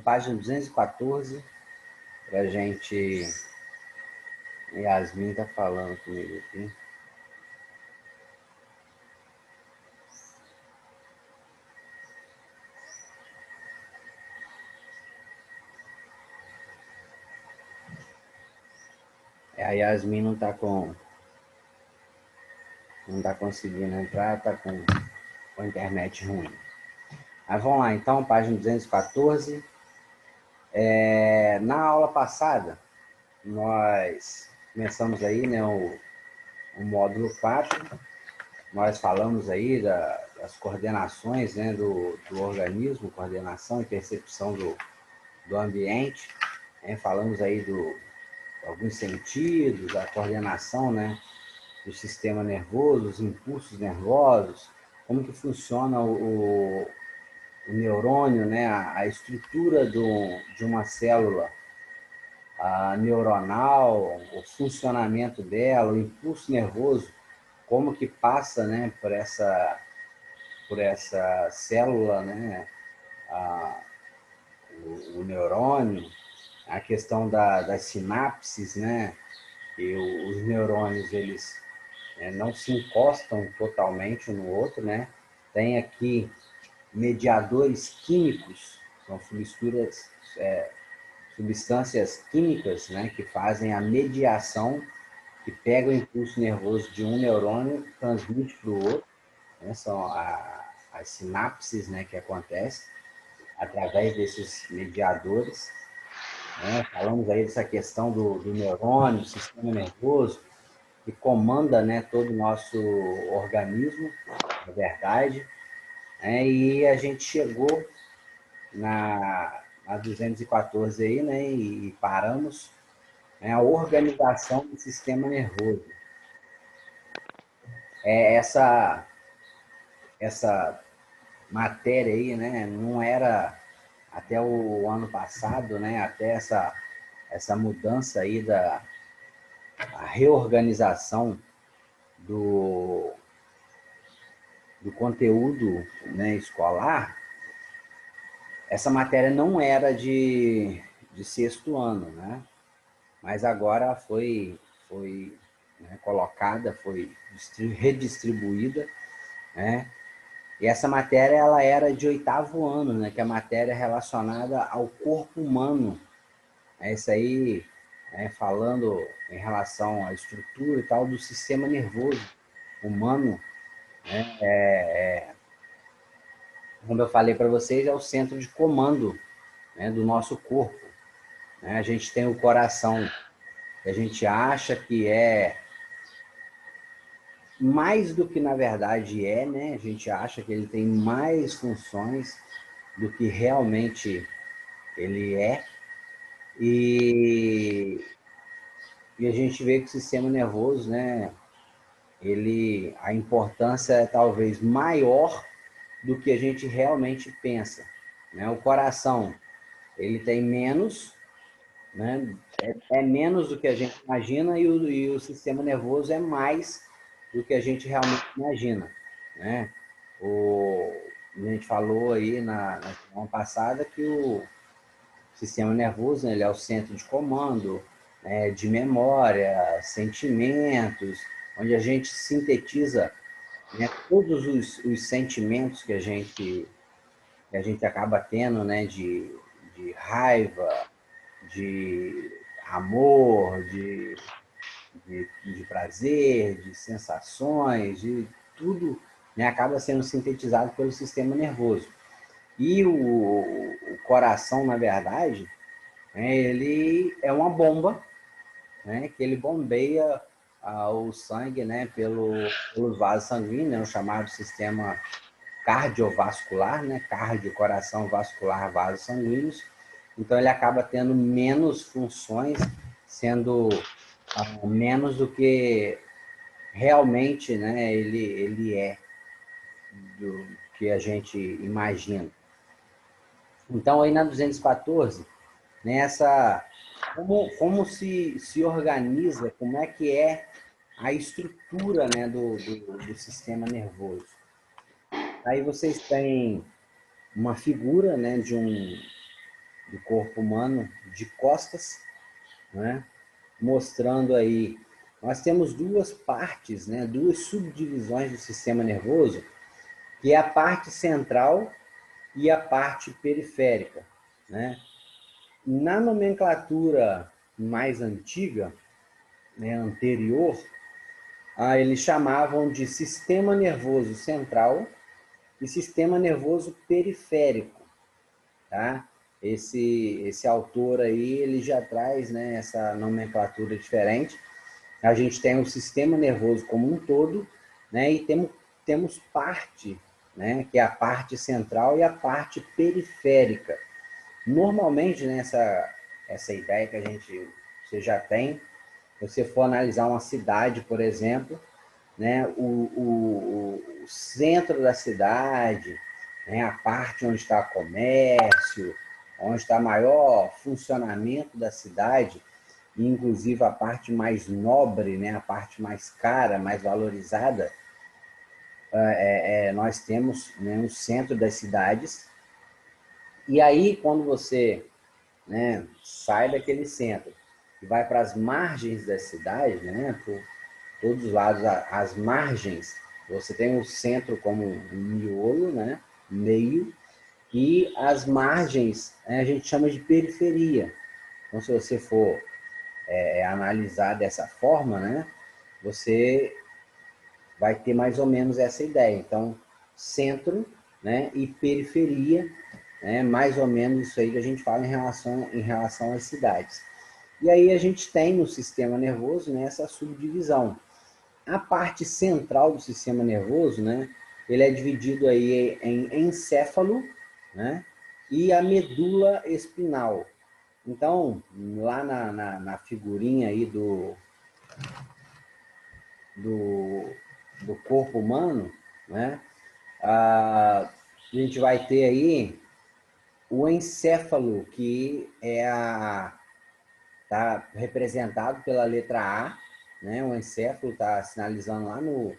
Página 214, para a gente... Yasmin tá falando comigo aqui. A Yasmin não tá conseguindo entrar, tá com a internet ruim. Mas vamos lá, então, página 214. Na aula passada, nós começamos aí, né, o módulo 4. Nós falamos aí das coordenações, né, do organismo, coordenação e percepção do ambiente. Né? Falamos aí alguns sentidos, a coordenação, né, do sistema nervoso, os impulsos nervosos, como que funciona o neurônio, né, a estrutura de uma célula neuronal, o funcionamento dela, o impulso nervoso, como que passa, né, por essa célula, né, o neurônio, a questão das sinapses, né, e os neurônios, eles não se encostam totalmente um no outro, né, tem aqui mediadores químicos, são substâncias químicas, né, que fazem a mediação, que pega o impulso nervoso de um neurônio e transmite para o outro, né, são as sinapses, né, que acontecem através desses mediadores. Né? Falamos aí dessa questão do neurônio, do sistema nervoso, que comanda, né, todo o nosso organismo, na verdade. Né? E a gente chegou na 214 aí, né, e paramos, né, a organização do sistema nervoso. Essa matéria aí, né, não era até o ano passado, né, até essa mudança aí a reorganização do, do conteúdo, né, escolar. Essa matéria não era de sexto ano, né? Mas agora foi né, colocada, foi redistribuída, né? E essa matéria ela era de oitavo ano, né? Que é a matéria relacionada ao corpo humano. Isso aí, né, falando em relação à estrutura e tal do sistema nervoso humano, como eu falei para vocês, é o centro de comando, né, do nosso corpo. Né? A gente tem o coração, que a gente acha que é mais do que na verdade é, né? A gente acha que ele tem mais funções do que realmente ele é. E, e a gente vê que o sistema nervoso, né, a importância é talvez maior do que a gente realmente pensa. Né? O coração, ele tem menos, né? É menos do que a gente imagina e o sistema nervoso é mais do que a gente realmente imagina. Né? A gente falou aí na semana passada que o sistema nervoso, né, ele é o centro de comando, né, de memória, sentimentos, onde a gente sintetiza, né, todos os sentimentos que a gente acaba tendo, né, de raiva, de amor, de prazer, de sensações, de tudo, né, acaba sendo sintetizado pelo sistema nervoso. E o coração, na verdade, né, ele é uma bomba, né, que ele bombeia o sangue, né, pelos vasos sanguíneos, né, o chamado sistema cardiovascular, né, cardio, coração, vascular, vasos sanguíneos. Então ele acaba tendo menos funções, sendo menos do que realmente, né, ele é, do que a gente imagina. Então aí na 214, nessa como se organiza, como é que é a estrutura, né, do sistema nervoso. Aí vocês têm uma figura, né, do corpo humano de costas, né, mostrando aí, nós temos duas partes, né, duas subdivisões do sistema nervoso, que é a parte central e a parte periférica, né? Na nomenclatura mais antiga, né, anterior, eles chamavam de sistema nervoso central e sistema nervoso periférico, tá? Esse autor aí, ele já traz, né, essa nomenclatura diferente. A gente tem o sistema nervoso como um todo, né, e temos parte, né, que é a parte central e a parte periférica. Normalmente, né, essa ideia que você já tem, se você for analisar uma cidade, por exemplo, né, o centro da cidade, né, a parte onde está o comércio, onde está maior funcionamento da cidade, inclusive a parte mais nobre, né, a parte mais cara, mais valorizada, nós temos, né, o centro das cidades. E aí, quando você, né, sai daquele centro e vai para as margens da cidade, né, por todos os lados, as margens, você tem o centro como um miolo, né, meio, e as margens, né, a gente chama de periferia. Então, se você for analisar dessa forma, né, você vai ter mais ou menos essa ideia. Então, centro, né, e periferia, né, mais ou menos isso aí que a gente fala em relação às cidades. E aí a gente tem no sistema nervoso, né, essa subdivisão. A parte central do sistema nervoso, né, ele é dividido aí em encéfalo, né, e a medula espinal. Então, lá na figurinha aí do, do corpo humano, né, a gente vai ter aí o encéfalo, que tá representado pela letra A, né? O encéfalo está sinalizando lá no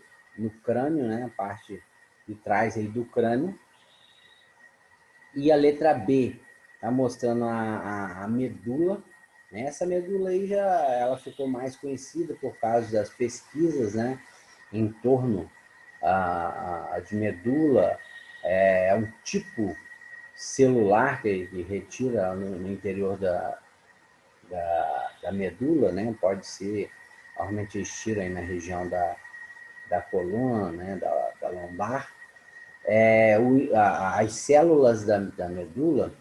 crânio, né? A parte de trás aí do crânio. E a letra B está mostrando a medula, né? Essa medula aí ela ficou mais conhecida por causa das pesquisas, né? Em torno de medula. É um tipo celular que retira no interior da medula, né? Pode ser, normalmente estira aí na região da coluna, né? Da lombar. As células da medula,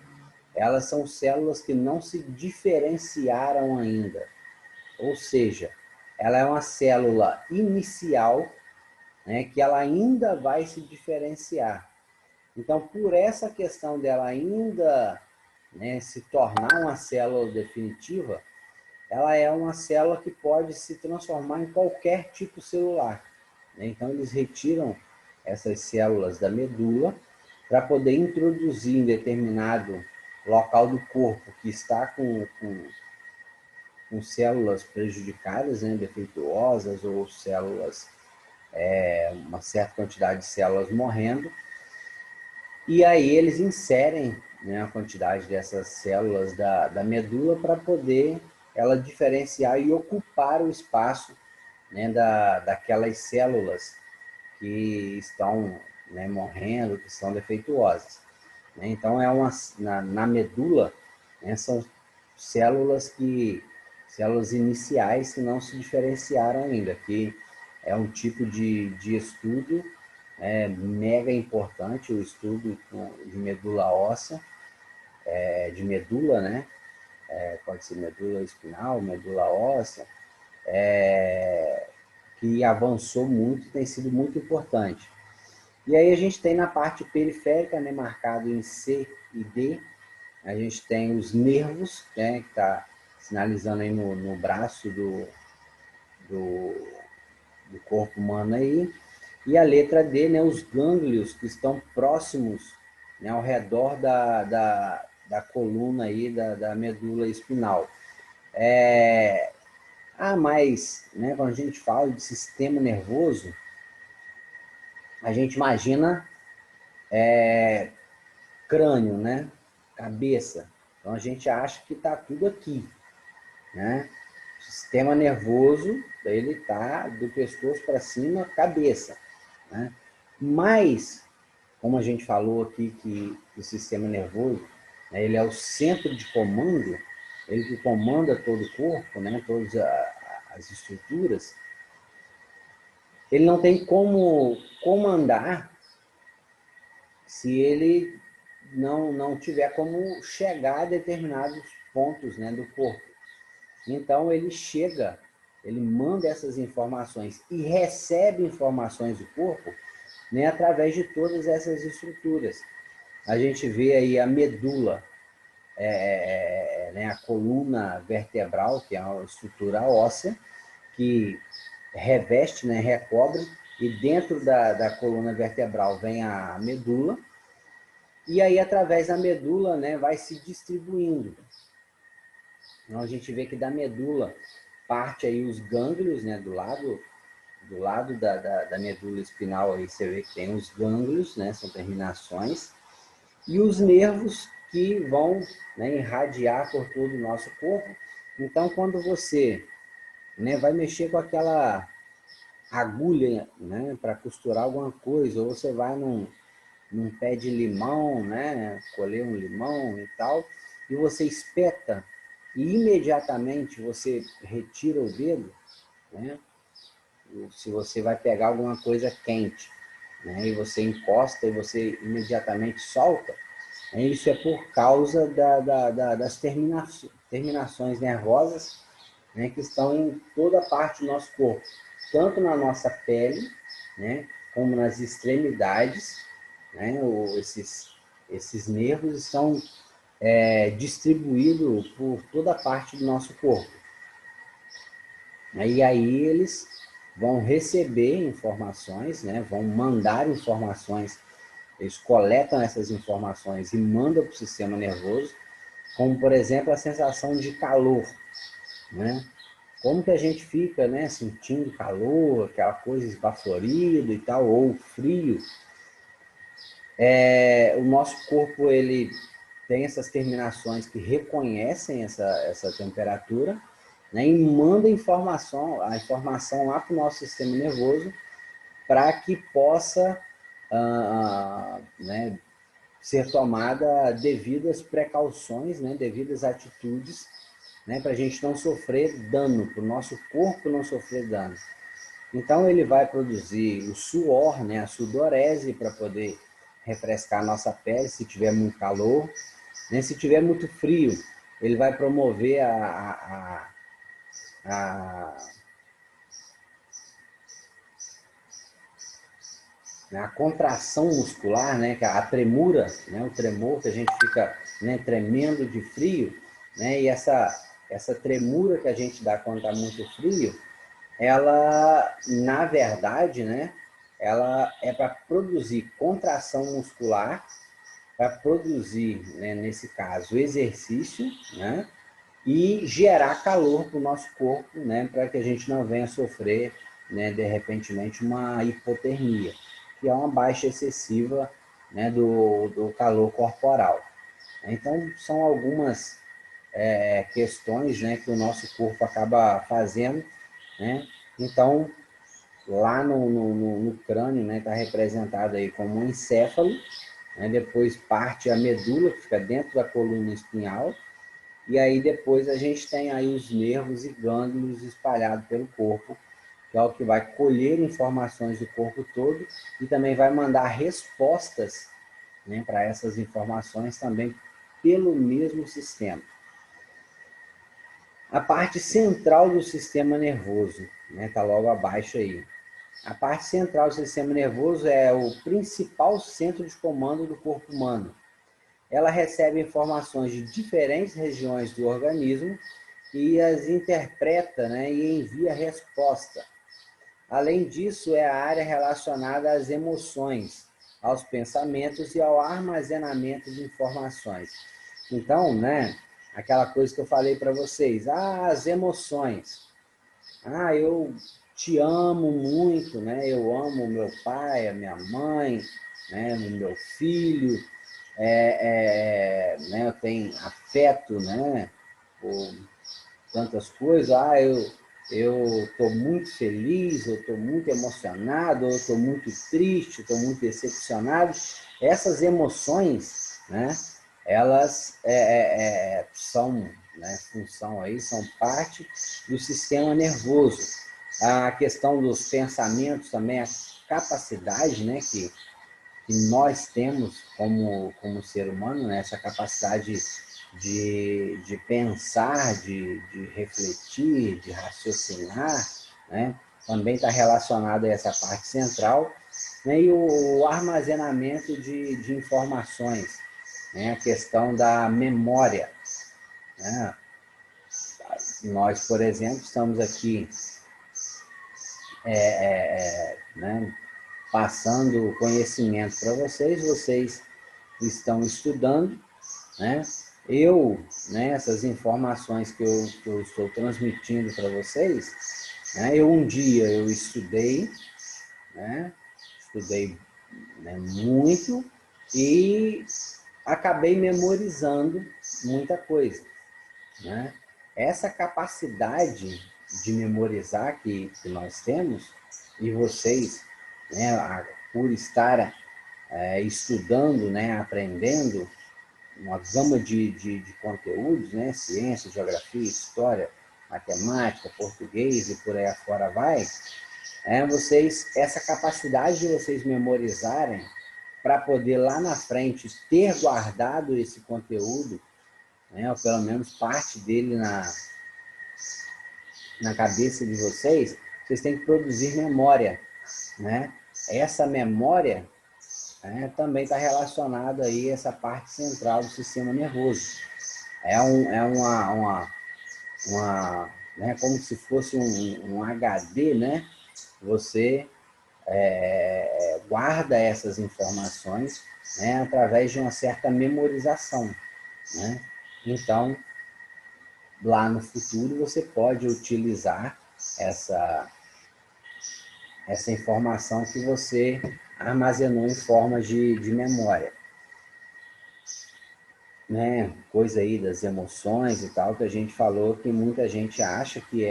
elas são células que não se diferenciaram ainda. Ou seja, ela é uma célula inicial, né, que ela ainda vai se diferenciar. Então, por essa questão dela ainda, né, se tornar uma célula definitiva, ela é uma célula que pode se transformar em qualquer tipo celular, né? Então, eles retiram essas células da medula para poder introduzir em determinado local do corpo que está com células prejudicadas, né, defeituosas, ou células, uma certa quantidade de células morrendo, e aí eles inserem, né, a quantidade dessas células da medula para poder ela diferenciar e ocupar o espaço, né, daquelas células que estão, né, morrendo, que são defeituosas. Né? Então, na medula, né, são células iniciais que não se diferenciaram ainda, que é um tipo de estudo mega importante, o estudo de medula óssea, de medula, né? Pode ser medula espinal, medula óssea, que avançou muito e tem sido muito importante. E aí a gente tem na parte periférica, né, marcado em C e D, a gente tem os nervos, né, que está sinalizando aí no braço do, do corpo humano aí, e a letra D, né, os gânglios que estão próximos, né, ao redor da coluna aí, da medula espinal. Mas, né, quando a gente fala de sistema nervoso, a gente imagina crânio, né? Cabeça. Então a gente acha que está tudo aqui, né? O sistema nervoso, ele está do pescoço para cima, cabeça, né? Mas, como a gente falou aqui que o sistema nervoso, né, ele é o centro de comando, ele que comanda todo o corpo, né? Todas as estruturas, ele não tem como comandar se ele não tiver como chegar a determinados pontos, né, do corpo. Então ele chega, ele manda essas informações e recebe informações do corpo, né, através de todas essas estruturas. A gente vê aí a medula, né, a coluna vertebral, que é uma estrutura óssea, que reveste, né, recobre, e dentro da coluna vertebral vem a medula, e aí através da medula, né, vai se distribuindo. Então a gente vê que da medula parte aí os gânglios, né, do lado da medula espinal, aí você vê que tem os gânglios, né, são terminações, e os nervos que vão, né, irradiar por todo o nosso corpo. Então quando você, né, vai mexer com aquela agulha, né, para costurar alguma coisa, ou você vai num pé de limão, né, colher um limão e tal, e você espeta, e imediatamente você retira o dedo, né, se você vai pegar alguma coisa quente, né, e você encosta e você imediatamente solta, né, isso é por causa das terminações nervosas, né, que estão em toda parte do nosso corpo, tanto na nossa pele, né, como nas extremidades, né, esses nervos estão distribuídos por toda parte do nosso corpo. E aí eles vão receber informações, né, vão mandar informações, eles coletam essas informações e mandam para o sistema nervoso, como, por exemplo, a sensação de calor, né? Como que a gente fica, né, sentindo calor, aquela coisa esbaforida e tal, ou frio. O nosso corpo, ele tem essas terminações que reconhecem essa temperatura, né, e manda a informação lá para o nosso sistema nervoso para que possa né, ser tomada devidas precauções, né, devidas atitudes, né, para a gente não sofrer dano, para o nosso corpo não sofrer dano. Então ele vai produzir o suor, né, a sudorese, para poder refrescar a nossa pele se tiver muito calor, né? Se tiver muito frio, ele vai promover a contração muscular, né, a tremura, né, o tremor que a gente fica, né, tremendo de frio, né, e essa tremura que a gente dá quando está muito frio, ela, na verdade, né, ela é para produzir contração muscular, para produzir, né, nesse caso, exercício, né, e gerar calor para o nosso corpo, né, para que a gente não venha sofrer, né, de repentemente uma hipotermia, que é uma baixa excessiva, né, do calor corporal. Então, são algumas questões, né, que o nosso corpo acaba fazendo, né? Então, lá no crânio, né, está representado aí como um encéfalo, né? Depois parte a medula, que fica dentro da coluna espinhal, e aí depois a gente tem aí os nervos e gânglios espalhados pelo corpo, que é o que vai colher informações do corpo todo e também vai mandar respostas, né, para essas informações também pelo mesmo sistema. A parte central do sistema nervoso, né, tá logo abaixo aí. A parte central do sistema nervoso é o principal centro de comando do corpo humano. Ela recebe informações de diferentes regiões do organismo e as interpreta, né, e envia resposta. Além disso, é a área relacionada às emoções, aos pensamentos e ao armazenamento de informações. Então, né, aquela coisa que eu falei para vocês, as emoções. Eu te amo muito, né? Eu amo o meu pai, a minha mãe, né, o meu filho, né, eu tenho afeto, né, por tantas coisas. Eu estou muito feliz, eu estou muito emocionado, eu estou muito triste, estou muito decepcionado. Essas emoções, né, elas são, né, função aí, são parte do sistema nervoso. A questão dos pensamentos também, a capacidade, né, que nós temos como ser humano, né, essa capacidade de pensar, de refletir, de raciocinar, né, também está relacionado a essa parte central, né, e o armazenamento de informações, né, a questão da memória. Né? Nós, por exemplo, estamos aqui né, passando conhecimento para vocês, vocês estão estudando, né? Né, essas informações que eu estou transmitindo para vocês, né, um dia eu estudei, né, estudei, né, muito e acabei memorizando muita coisa, né? Essa capacidade de memorizar que nós temos, e vocês, né, por estar estudando, né, aprendendo, uma gama de conteúdos, né? Ciência, geografia, história, matemática, português e por aí afora vai, essa capacidade de vocês memorizarem para poder lá na frente ter guardado esse conteúdo, né? Ou pelo menos parte dele na cabeça de vocês, vocês têm que produzir memória, né? Essa memória também está relacionada aí a essa parte central do sistema nervoso. Né, como se fosse um HD, né? Você guarda essas informações, né, através de uma certa memorização, né? Então, lá no futuro, você pode utilizar essa informação que você armazenou em forma de memória. Né, coisa aí das emoções e tal, que a gente falou, que muita gente acha que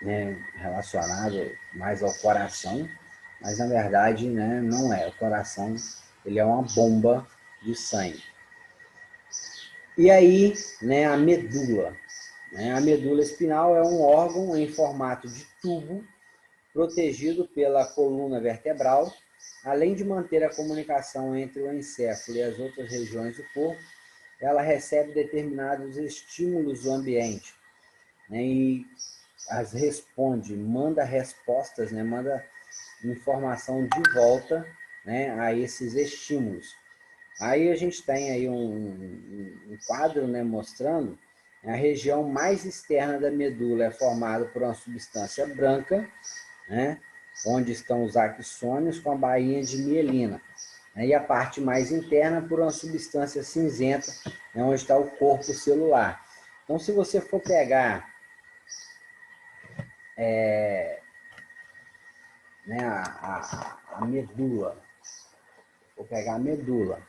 né, relacionado mais ao coração, mas na verdade, né, não é. O coração, ele é uma bomba de sangue. E aí, né, a medula. Né, a medula espinal é um órgão em formato de tubo, protegido pela coluna vertebral, além de manter a comunicação entre o encéfalo e as outras regiões do corpo. Ela recebe determinados estímulos do ambiente, né, e as responde, manda respostas, né, manda informação de volta, né, a esses estímulos. Aí a gente tem aí um quadro, né, mostrando a região mais externa da medula é formada por uma substância branca, né, onde estão os axônios com a bainha de mielina. E a parte mais interna por uma substância cinzenta, né, onde está o corpo celular. Então, se você for pegar né, a medula, vou pegar a medula,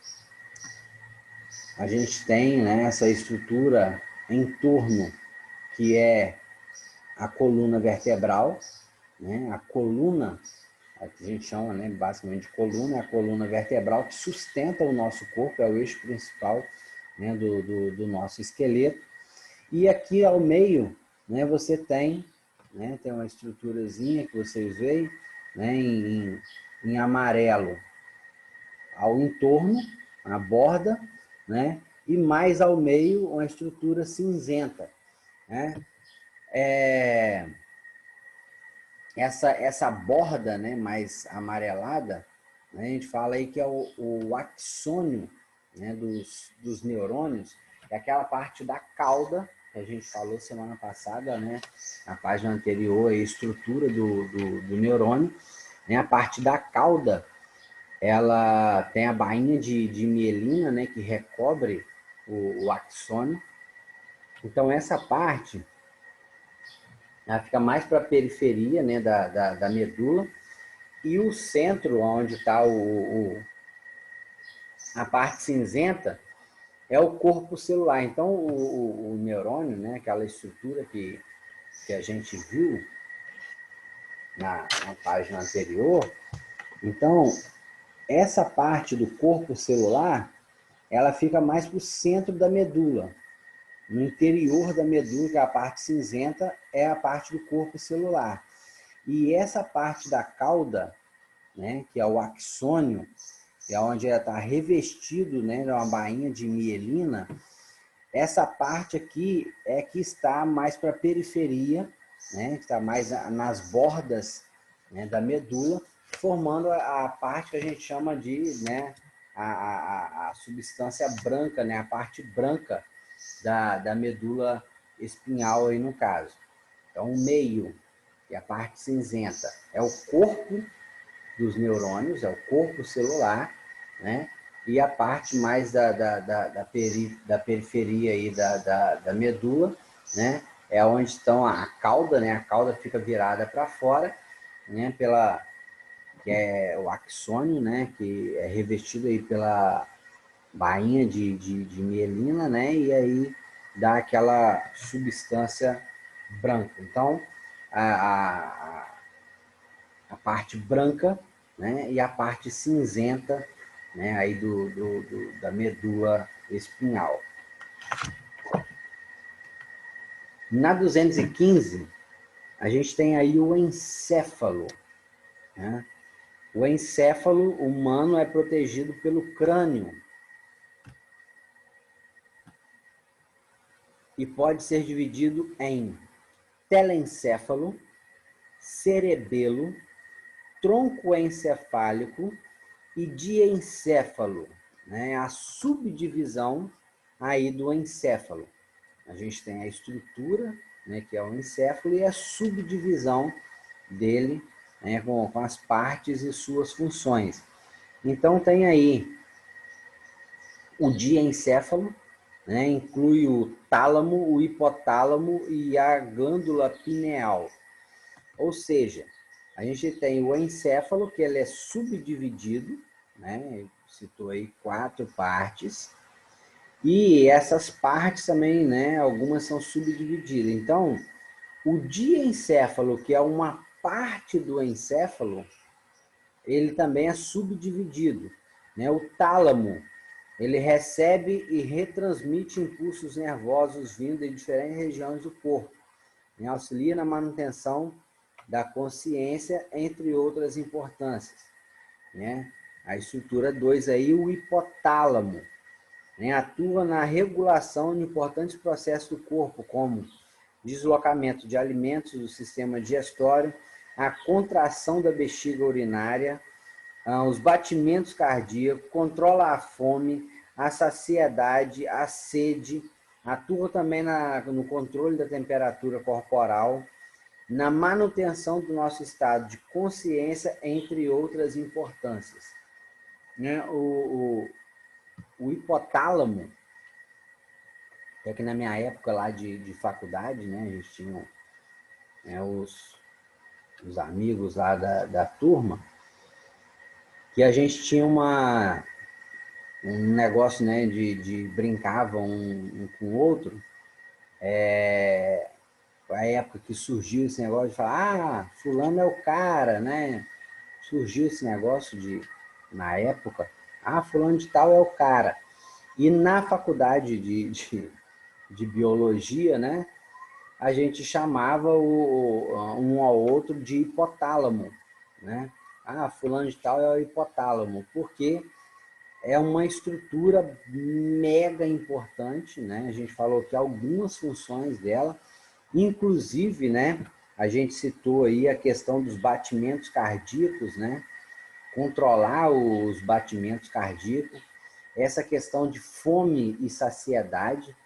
a gente tem, né, essa estrutura em torno, que é a coluna vertebral, né, a coluna, a que a gente chama, né, basicamente de coluna, é a coluna vertebral que sustenta o nosso corpo, é o eixo principal, né, do nosso esqueleto. E aqui ao meio, né, você tem, né, tem uma estruturazinha que vocês veem, né, em amarelo ao entorno, a borda, né, e mais ao meio uma estrutura cinzenta, né? Essa borda, né, mais amarelada, né, a gente fala aí que é o axônio, né, dos neurônios, é aquela parte da cauda que a gente falou semana passada, né, na página anterior, a estrutura do neurônio, né, a parte da cauda, ela tem a bainha de mielina, né, que recobre o axônio. Então, essa parte ela fica mais para a periferia, né, da medula, E o centro, onde está a parte cinzenta, é o corpo celular. Então, o neurônio, né, aquela estrutura que a gente viu na página anterior, então, essa parte do corpo celular, ela fica mais para o centro da medula. No interior da medula, que é a parte cinzenta, é a parte do corpo celular. E essa parte da cauda, né, que é o axônio, que é onde ela está revestido, né, de uma bainha de mielina, essa parte aqui é que está mais para a periferia, né, que está mais nas bordas, né, da medula, formando a parte que a gente chama de, né, a substância branca, né, a parte branca da medula espinhal aí no caso. Então, o meio, que é a parte cinzenta, é o corpo dos neurônios, é o corpo celular, né? E a parte mais da periferia aí da medula, né? É onde estão a cauda, né? A cauda fica virada para fora, né? Que é o axônio, né? Que é revestido aí pela bainha de mielina, né? E aí dá aquela substância branca. Então, a parte branca, né? E a parte cinzenta, né? Aí da medula espinhal. Na 215, a gente tem aí o encéfalo, né? O encéfalo humano é protegido pelo crânio e pode ser dividido em telencéfalo, cerebelo, tronco encefálico e diencéfalo, né? A subdivisão aí do encéfalo. A gente tem a estrutura, né, que é o encéfalo, e a subdivisão dele, né, com as partes e suas funções. Então tem aí o diencéfalo, né, inclui o tálamo, o hipotálamo e a glândula pineal. Ou seja, a gente tem o encéfalo, que ele é subdividido, né? Citou aí 4 partes, e essas partes também, né? Algumas são subdivididas. Então, o diencéfalo, que é uma parte do encéfalo, ele também é subdividido, né? O tálamo, ele recebe e retransmite impulsos nervosos vindo de diferentes regiões do corpo, né? Auxilia na manutenção da consciência, entre outras importâncias, né? A estrutura 2 aí, o hipotálamo, né? Atua na regulação de importantes processos do corpo, como deslocamento de alimentos do sistema digestório, a contração da bexiga urinária, os batimentos cardíacos, controla a fome, a saciedade, a sede, atua também no controle da temperatura corporal, na manutenção do nosso estado de consciência, entre outras importâncias. Né? O hipotálamo, é que na minha época lá de faculdade, né, a gente tinha, né, os amigos lá da turma, que a gente tinha um negócio, né, de brincava um com o outro, a época que surgiu esse negócio de falar, fulano é o cara, né? Surgiu esse negócio na época, fulano de tal é o cara. E na faculdade de biologia, né, a gente chamava um ao outro de hipotálamo, né? Fulano de tal é o hipotálamo, porque é uma estrutura mega importante, né? A gente falou que algumas funções dela, inclusive, né, a gente citou aí a questão dos batimentos cardíacos, né? Controlar os batimentos cardíacos, essa questão de fome e saciedade,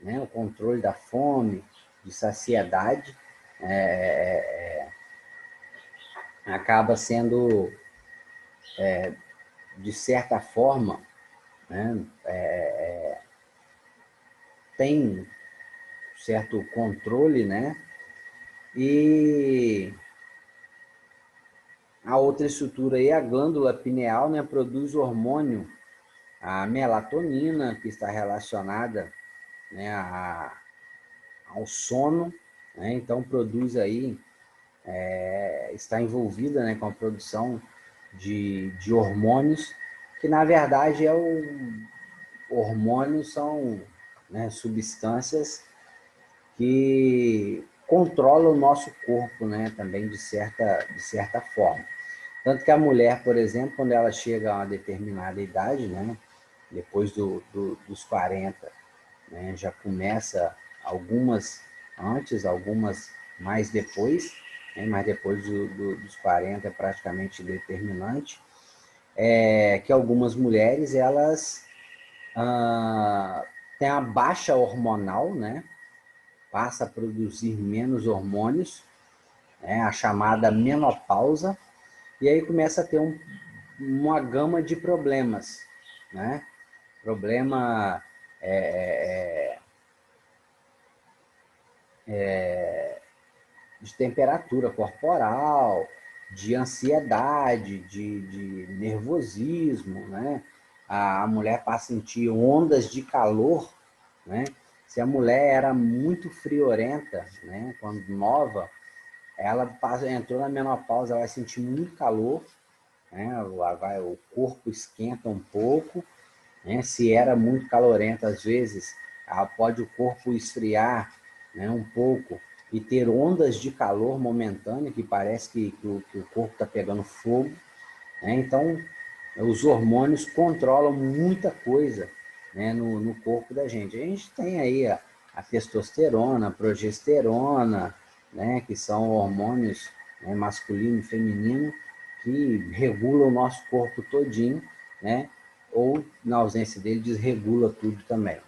né? O controle da fome, de saciedade, acaba sendo, de certa forma, né? Tem certo controle, né? E A outra estrutura aí, a glândula pineal, né, produz hormônio, a melatonina, que está relacionada, né, ao sono, né, então produz aí, está envolvida, né, com a produção de hormônios, que na verdade hormônios são, né, substâncias que controlam o nosso corpo, né, também de certa forma. Tanto que a mulher, por exemplo, quando ela chega a uma determinada idade, né, depois dos 40, né, já começa algumas antes, algumas mais depois, né, mas depois dos 40 é praticamente determinante, que algumas mulheres, elas têm a baixa hormonal, né, passa a produzir menos hormônios, né, a chamada menopausa, e aí começa a ter uma gama de problemas, né? Problema de temperatura corporal, de ansiedade, de nervosismo, né? A mulher passa a sentir ondas de calor, né? Se a mulher era muito friorenta, né, quando nova, entrou na menopausa, ela vai sentir muito calor, né? O corpo esquenta um pouco, né? Se era muito calorento, às vezes, pode o corpo esfriar, né, um pouco e ter ondas de calor momentâneo, que parece que o corpo está pegando fogo, né? Então, os hormônios controlam muita coisa, né, no corpo da gente. A gente tem aí a testosterona, a progesterona, né, que são hormônios, né, masculino e feminino, que regulam o nosso corpo todinho, né, ou, na ausência dele, desregula tudo também.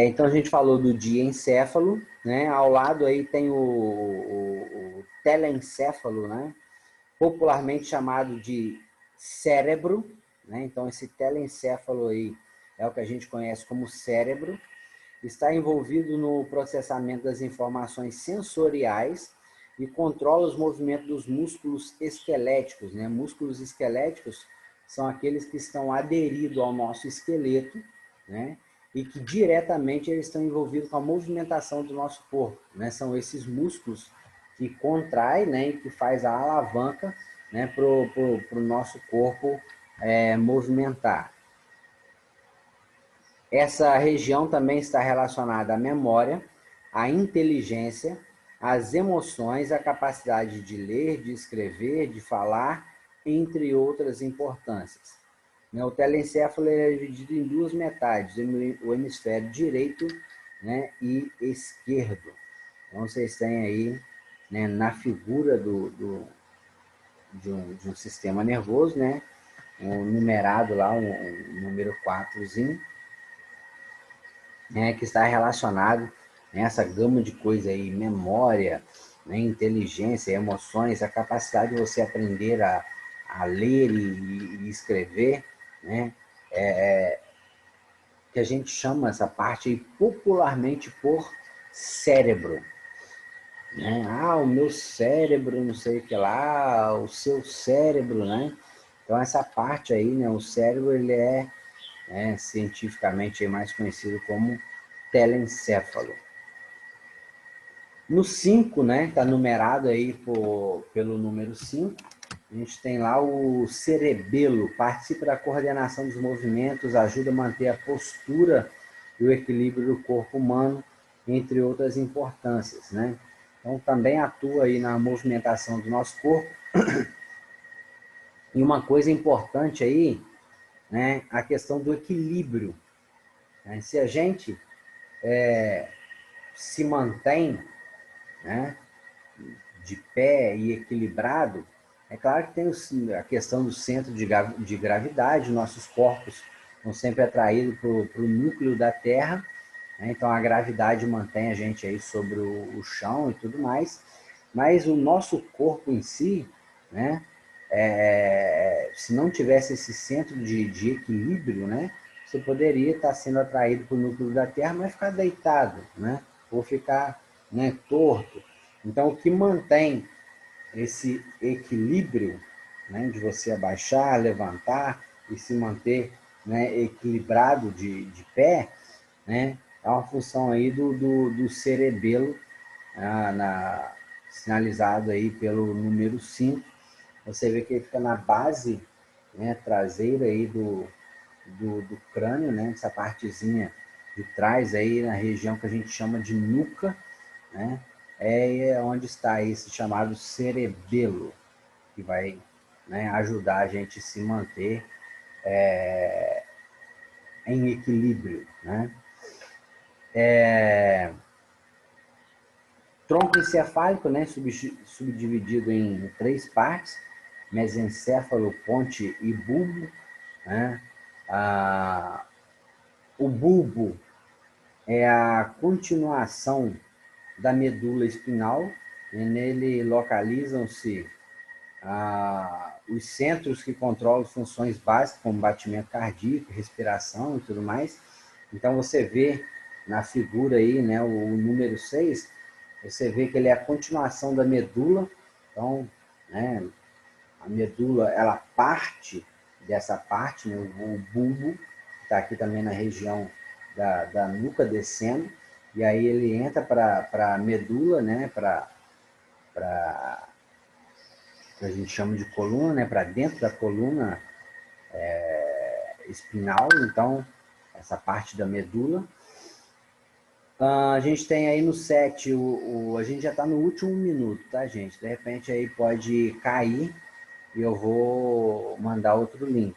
Então, a gente falou do diencéfalo, né, ao lado aí tem o telencéfalo, né, popularmente chamado de cérebro, né? Então, esse telencéfalo aí é o que a gente conhece como cérebro, está envolvido no processamento das informações sensoriais e controla os movimentos dos músculos esqueléticos, né? Músculos esqueléticos são aqueles que estão aderidos ao nosso esqueleto, né? E que diretamente eles estão envolvidos com a movimentação do nosso corpo, né? São esses músculos que contrai, né, e que faz a alavanca, né, para o nosso corpo movimentar. Essa região também está relacionada à memória, à inteligência, às emoções, à capacidade de ler, de escrever, de falar, entre outras importâncias. O telencéfalo é dividido em duas metades, o hemisfério direito, né, e esquerdo. Então, vocês têm aí, né, na figura de um sistema nervoso, né, um numerado lá, um número 4zinho, né, que está relacionado nessa gama de coisa aí, memória, né, inteligência, emoções, a capacidade de você aprender a ler e escrever, né, que a gente chama essa parte aí popularmente por cérebro. Né? O meu cérebro, não sei o que lá, o seu cérebro, né? Então, essa parte aí, né, o cérebro, ele cientificamente mais conhecido como telencéfalo. No 5, né, está numerado aí pelo número 5, a gente tem lá o cerebelo, participa da coordenação dos movimentos, ajuda a manter a postura e o equilíbrio do corpo humano, entre outras importâncias, né? Então, também atua aí na movimentação do nosso corpo. E uma coisa importante aí, né, a questão do equilíbrio. Né? Se a gente se mantém, né, de pé e equilibrado, é claro que tem a questão do centro de gravidade, nossos corpos estão sempre atraídos para o núcleo da Terra, né? Então a gravidade mantém a gente aí sobre o chão e tudo mais, mas o nosso corpo em si, né, se não tivesse esse centro de equilíbrio, né, você poderia estar sendo atraído para o núcleo da Terra, mas ficar deitado, né, ou ficar, né, torto. Então, o que mantém esse equilíbrio, né, de você abaixar, levantar e se manter, né, equilibrado de pé, né, é uma função aí do cerebelo, sinalizado aí pelo número 5. Você vê que ele fica na base, né, traseira aí do crânio, né, essa partezinha de trás aí na região que a gente chama de nuca, né, é onde está esse chamado cerebelo, que vai, né, ajudar a gente a se manter em equilíbrio, né. Tronco encefálico, né, subdividido em 3 partes: mesencéfalo, ponte e bulbo, né. O bulbo é a continuação da medula espinhal, e nele localizam-se os centros que controlam funções básicas, como batimento cardíaco, respiração e tudo mais. Então, você vê na figura aí, né, o número 6, você vê que ele é a continuação da medula. Então, né, a medula, ela parte dessa parte, né, o bulbo, que está aqui também na região da nuca, descendo, e aí ele entra para a medula, né, para a gente chama de coluna, né, para dentro da coluna espinal, então, essa parte da medula. A gente tem aí no 7, a gente já está no último minuto, tá, gente? De repente aí pode cair e eu vou mandar outro link.